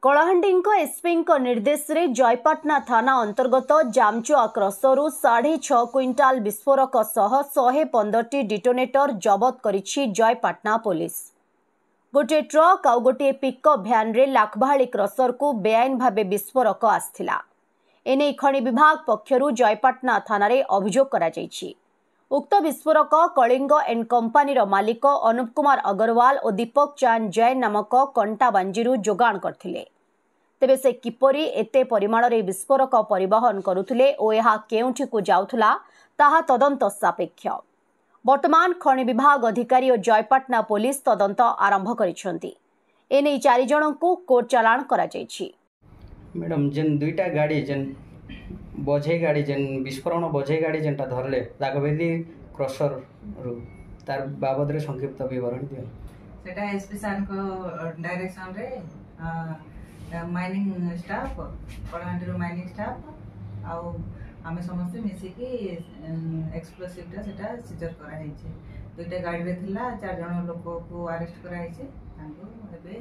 Kalahandi SP निर्देश रे जयपाटना थाना अंतर्गत जामचुआ क्रसरू 6.5 क्विंटाल विस्फोरक सह 115 डिटोनेटर जबत करिछि जयपाटना पुलिस। गोटे ट्रक आउ गोटे पिकअप भ्यान रे लाखभाली क्रसर को बेआईन भावे विस्फोरक आस्थिला। एने खनि विभाग पक्षरु जयपाटना थाना रे अभियोग करा जायछि। उक्त विस्फोरक कलिंग एंड कंपनी मालिक अनुप कुमार अग्रवाल और दीपक चांद जैन नामक कंटाबांजीरू जोगाण करथिले। तेबे से किपरि एते परिमाण रे विस्फोरक परिवहन करुथिले और यह केउठी को जाउथला ताहा तदंत सापेक्ष। वर्तमान खनि विभाग अधिकारी और जयपाटना पुलिस तदंत आरंभ करिसेंती। एने 4 जन को कोर्ट चालान करा जायछि। मैडम जेन दुईटा गाड़ी जेन बोझे गाड़ी जेन विस्फोरण बोझे गाड़ी जेनटा धरले राघवेदी क्रसर रु तार बाबद रे संक्षिप्त विवरण दियो। सेटा एसपी सर को डायरेक्शन रे माइनिंग स्टाफ कलाहांडी रो माइनिंग स्टाफ आउ आमे समस्त मिसी की एक्सप्लोसिव टा सेटा सीजर करा हैचे। दुईटा गाड़ी रे थिला 4 जन लोक को अरेस्ट करा हैचे। तांको एबे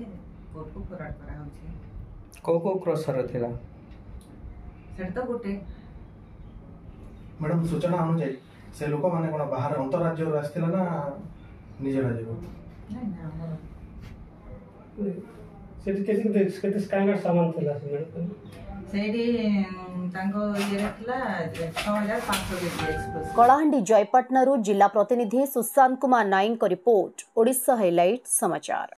कोर्ट को फॉरवर्ड करा होचे। को क्रसर थिला तो गोटे मैडम सूचना अनुसार से लोक माने कोन बाहर अंतर राज्य आस्थिला ना निज राज्य को नहीं ना हमर केते स्कैनर सामान थिला से मैडम सेडी तांको ये थिला 6500 एक्सप्लोसिव। कलाहांडी जयपाटना जिला प्रतिनिधि सुशांत कुमार नाइक रिपोर्ट ओडिशा हाइलाइट समाचार।